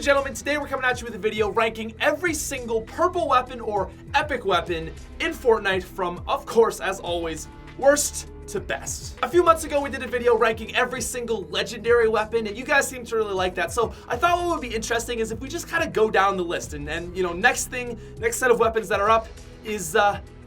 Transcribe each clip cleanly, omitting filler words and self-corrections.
and gentlemen, today we're coming at you with a video ranking every single purple weapon or epic weapon in Fortnite from, of course, as always, worst to best. A few months ago, we did a video ranking every single legendary weapon, and you guys seem to really like that. So I thought what would be interesting is if we just kind of go down the list, and you know, next set of weapons that are up is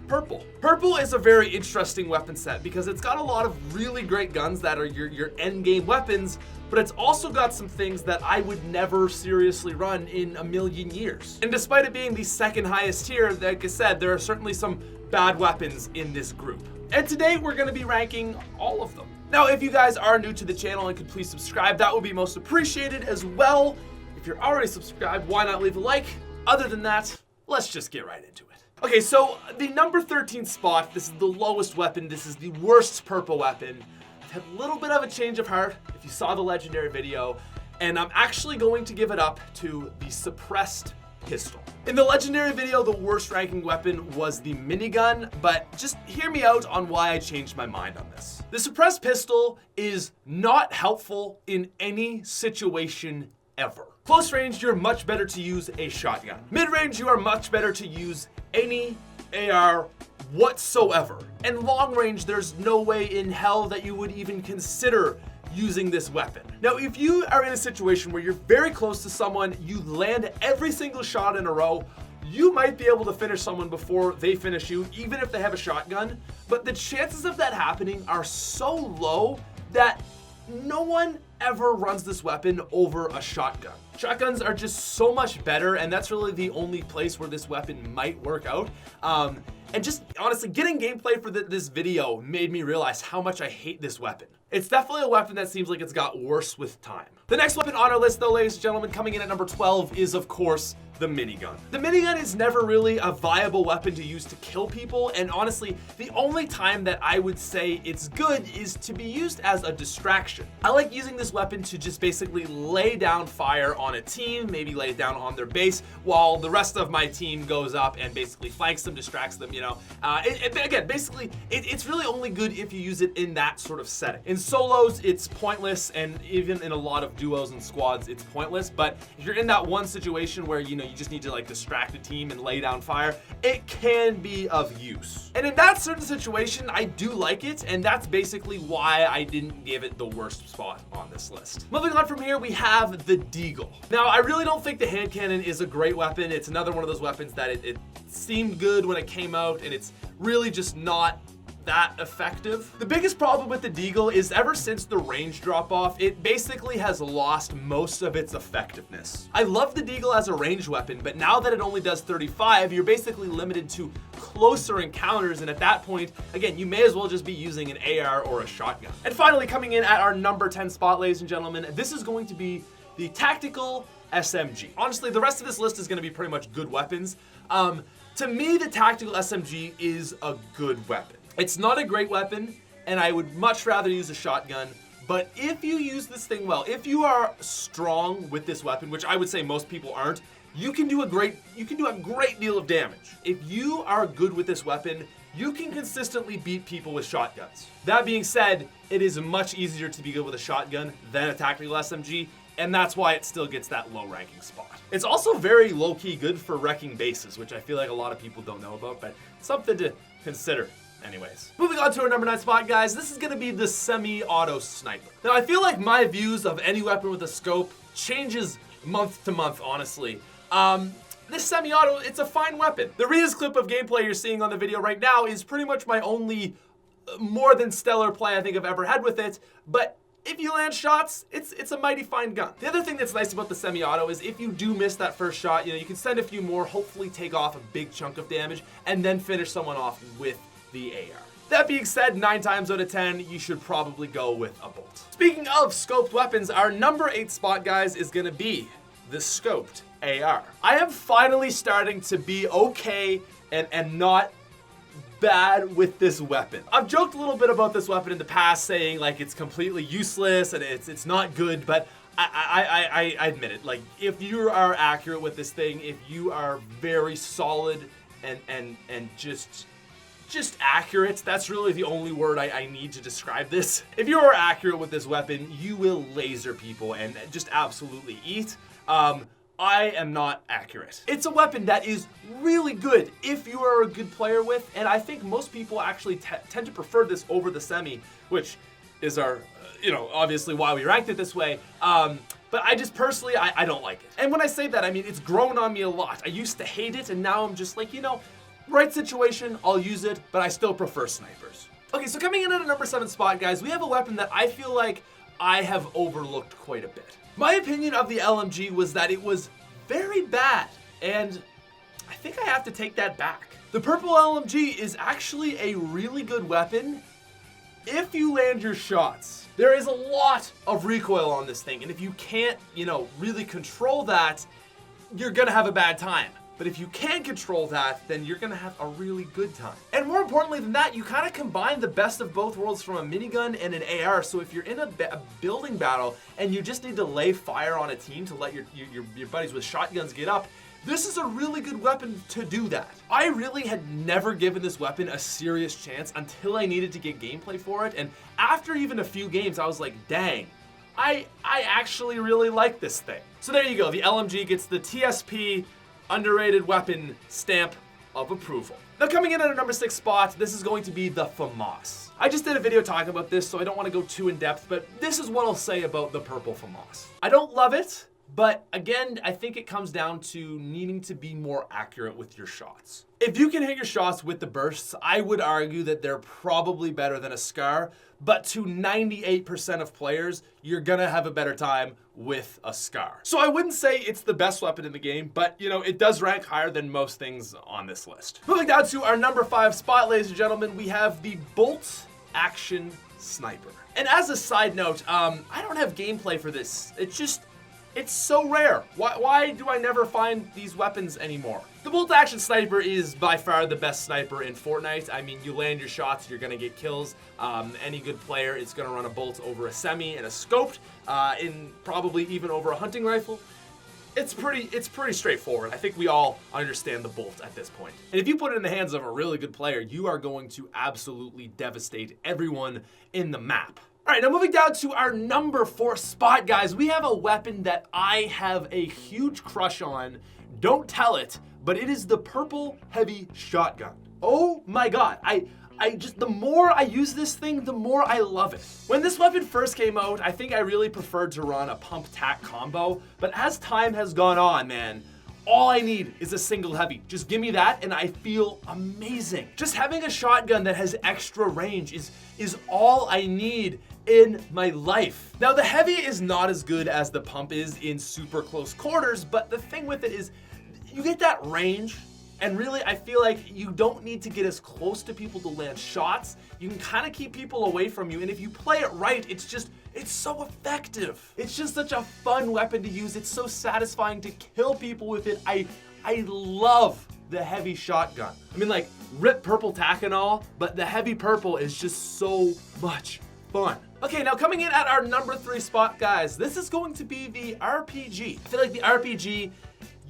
purple. Purple is a very interesting weapon set because it's got a lot of really great guns that are your end game weapons, but it's also got some things that I would never seriously run in a million years. And despite it being the second highest tier, like I said, there are certainly some bad weapons in this group. And today we're going to be ranking all of them. Now, if you guys are new to the channel and could please subscribe, that would be most appreciated as well. If you're already subscribed, why not leave a like? Other than that, let's just get right into it. Okay, so the number 13 spot, this is the lowest weapon, this is the worst purple weapon. I've had a little bit of a change of heart, if you saw the legendary video, and I'm actually going to give it up to the suppressed pistol. In the legendary video, the worst ranking weapon was the minigun, but just hear me out on why I changed my mind on this. The suppressed pistol is not helpful in any situation ever. Close range, you're much better to use a shotgun. Mid-range, you are much better to use any AR whatsoever. And long range, there's no way in hell that you would even consider using this weapon. Now, if you are in a situation where you're very close to someone, you land every single shot in a row, you might be able to finish someone before they finish you, even if they have a shotgun. But the chances of that happening are so low that no one ever runs this weapon over a shotgun. Shotguns are just so much better, and that's really the only place where this weapon might work out. And just honestly, getting gameplay for this video made me realize how much I hate this weapon. It's definitely a weapon that seems like it's got worse with time. The next weapon on our list, though, ladies and gentlemen, coming in at number 12 is, of course, the minigun. The minigun is never really a viable weapon to use to kill people, and honestly, the only time that I would say it's good is to be used as a distraction. I like using this weapon to just basically lay down fire on a team, maybe lay it down on their base, while the rest of my team goes up and basically flanks them, distracts them, you know. Again, basically, it's really only good if you use it in that sort of setting. In solos, it's pointless, and even in a lot of duos and squads, it's pointless, but if you're in that one situation where, you know, you just need to like distract a team and lay down fire, it can be of use. And in that certain situation, I do like it, and that's basically why I didn't give it the worst spot on this list. Moving on from here, we have the deagle. Now, I really don't think the hand cannon is a great weapon. It's another one of those weapons that it seemed good when it came out, and it's really just not that effective. The biggest problem with the deagle is ever since the range drop off, it basically has lost most of its effectiveness. I love the deagle as a range weapon, but now that it only does 35, you're basically limited to closer encounters, and at that point, again, you may as well just be using an AR or a shotgun. And finally, coming in at our number 10 spot, ladies and gentlemen, this is going to be the tactical SMG. Honestly, the rest of this list is going to be pretty much good weapons. To me, the tactical SMG is a good weapon. It's not a great weapon, and I would much rather use a shotgun, but if you use this thing well, if you are strong with this weapon, which I would say most people aren't, you can do a great deal of damage. If you are good with this weapon, you can consistently beat people with shotguns. That being said, it is much easier to be good with a shotgun than a tactical SMG, and that's why it still gets that low ranking spot. It's also very low-key good for wrecking bases, which I feel like a lot of people don't know about, but something to consider. Anyways, moving on to our number 9 spot, guys, this is gonna be the semi-auto sniper. Now, I feel like my views of any weapon with a scope changes month to month, honestly. This semi-auto, it's a fine weapon. The Ria's clip of gameplay you're seeing on the video right now is pretty much my only more than stellar play I think I've ever had with it, but if you land shots, it's a mighty fine gun. The other thing that's nice about the semi-auto is if you do miss that first shot, you know, you can send a few more, hopefully take off a big chunk of damage, and then finish someone off with the AR. That being said, 9 times out of 10, you should probably go with a bolt. Speaking of scoped weapons, our number 8 spot, guys, is gonna be the scoped AR. I am finally starting to be okay and not bad with this weapon. I've joked a little bit about this weapon in the past, saying like it's completely useless and it's not good, but I admit it. Like, if you are accurate with this thing, if you are very solid and just accurate, that's really the only word I need to describe this. If you are accurate with this weapon, you will laser people and just absolutely eat. I am not accurate. It's a weapon that is really good if you are a good player with, and I think most people actually tend to prefer this over the semi, which is our, obviously why we ranked it this way. But I just personally, I don't like it. And when I say that, I mean, it's grown on me a lot. I used to hate it, and now I'm just like, right situation, I'll use it, but I still prefer snipers. Okay, so coming in at a number 7 spot, guys, we have a weapon that I feel like I have overlooked quite a bit. My opinion of the LMG was that it was very bad, and I think I have to take that back. The purple LMG is actually a really good weapon if you land your shots. There is a lot of recoil on this thing, and if you can't, really control that, you're gonna have a bad time. But if you can control that, then you're gonna have a really good time. And more importantly than that, you kind of combine the best of both worlds from a minigun and an AR. So if you're in a building battle and you just need to lay fire on a team to let your buddies with shotguns get up, this is a really good weapon to do that. I really had never given this weapon a serious chance until I needed to get gameplay for it. And after even a few games, I was like, dang, I actually really like this thing. So there you go, the LMG gets the TSP underrated weapon stamp of approval. Now coming in at a number 6 spot, this is going to be the FAMAS. I just did a video talking about this, so I don't want to go too in depth, but this is what I'll say about the purple FAMAS. I don't love it, but again, I think it comes down to needing to be more accurate with your shots. If you can hit your shots with the bursts, I would argue that they're probably better than a SCAR, but to 98% of players, you're gonna have a better time with a SCAR. So I wouldn't say it's the best weapon in the game, but it does rank higher than most things on this list. Moving down to our number 5 spot, ladies and gentlemen, we have the bolt action sniper. And as a side note, I don't have gameplay for this. It's so rare. Why do I never find these weapons anymore? The bolt action sniper is by far the best sniper in Fortnite. I mean, you land your shots, you're gonna get kills. Any good player is gonna run a bolt over a semi and a scoped, in probably even over a hunting rifle. It's pretty straightforward. I think we all understand the bolt at this point. And if you put it in the hands of a really good player, you are going to absolutely devastate everyone in the map. All right, now moving down to our number 4 spot, guys, we have a weapon that I have a huge crush on. Don't tell it, but it is the purple heavy shotgun. Oh my God, the more I use this thing, the more I love it. When this weapon first came out, I think I really preferred to run a pump tac combo, but as time has gone on, man, all I need is a single heavy. Just give me that and I feel amazing. Just having a shotgun that has extra range is all I need in my life. Now the heavy is not as good as the pump is in super close quarters, but the thing with it is you get that range, and really I feel like you don't need to get as close to people to land shots. You can kind of keep people away from you, and if you play it right, it's so effective. It's just such a fun weapon to use. It's so satisfying to kill people with it. I love the heavy shotgun. I mean, like, rip purple tack and all, but the heavy purple is just so much fun. Okay, now coming in at our number 3 spot, guys, this is going to be the RPG. I feel like the RPG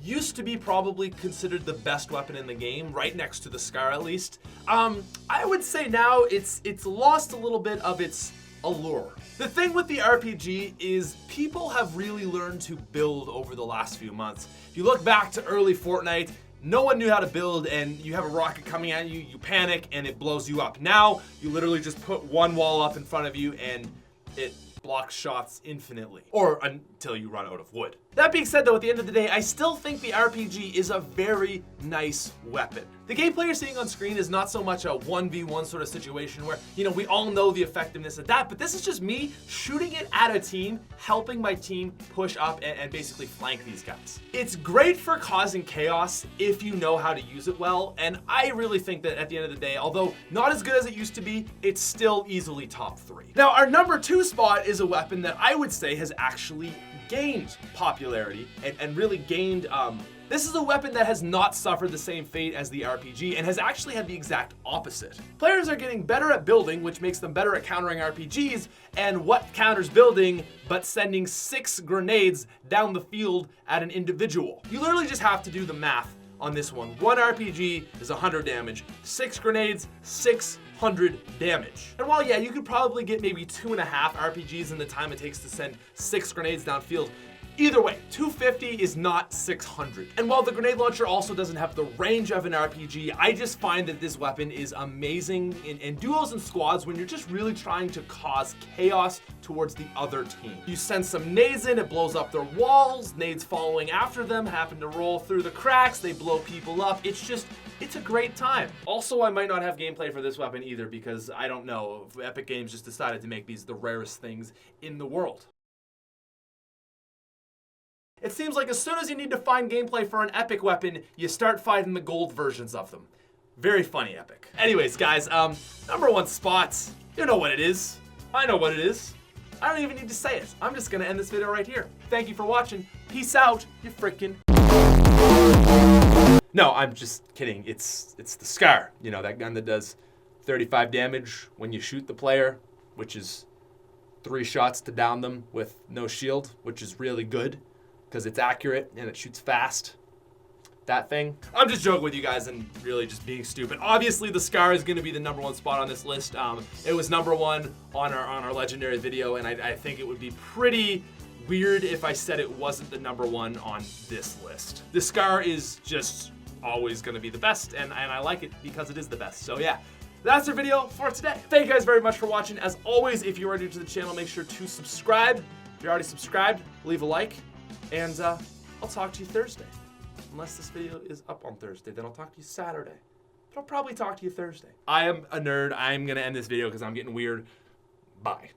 used to be probably considered the best weapon in the game, right next to the SCAR at least. I would say now it's lost a little bit of its allure. The thing with the RPG is people have really learned to build over the last few months. If you look back to early Fortnite, no one knew how to build, and you have a rocket coming at you, you panic, and it blows you up. Now, you literally just put one wall up in front of you, and it blocks shots infinitely, or until you run out of wood. That being said, though, at the end of the day, I still think the RPG is a very nice weapon. The gameplay you're seeing on screen is not so much a 1v1 sort of situation where, we all know the effectiveness of that, but this is just me shooting it at a team, helping my team push up and basically flank these guys. It's great for causing chaos if you know how to use it well, and I really think that at the end of the day, although not as good as it used to be, it's still easily top 3. Now, our number 2 spot is a weapon that I would say has actually gained popularity and really gained, this is a weapon that has not suffered the same fate as the RPG and has actually had the exact opposite. Players are getting better at building, which makes them better at countering RPGs, and what counters building but sending 6 grenades down the field at an individual. You literally just have to do the math on this one. 1 RPG is 100 damage, 6 grenades, 600 damage. And while, yeah, you could probably get maybe 2.5 RPGs in the time it takes to send 6 grenades downfield, Either way, 250 is not 600. And while the grenade launcher also doesn't have the range of an RPG, I just find that this weapon is amazing in duos and squads when you're just really trying to cause chaos towards the other team. You send some nades in, it blows up their walls, nades following after them happen to roll through the cracks, they blow people up. It's a great time. Also, I might not have gameplay for this weapon either because I don't know if Epic Games just decided to make these the rarest things in the world. It seems like as soon as you need to find gameplay for an epic weapon, you start finding the gold versions of them. Very funny, Epic. Anyways, guys, number one spots. You know what it is. I know what it is. I don't even need to say it. I'm just gonna end this video right here. Thank you for watching. Peace out, you freaking. No, I'm just kidding. It's the Scar. You know, that gun that does 35 damage when you shoot the player, which is 3 shots to down them with no shield, which is really good because it's accurate and it shoots fast. That thing. I'm just joking with you guys and really just being stupid. Obviously, the Scar is going to be the number 1 spot on this list. It was number 1 on our legendary video, and I think it would be pretty weird if I said it wasn't the number 1 on this list. The Scar is just always going to be the best, and I like it because it is the best. So yeah, that's our video for today. Thank you guys very much for watching. As always, if you're new to the channel, make sure to subscribe. If you're already subscribed, leave a like, and I'll talk to you Thursday. Unless this video is up on Thursday, then I'll talk to you Saturday. But I'll probably talk to you Thursday. I am a nerd. I'm going to end this video because I'm getting weird. Bye.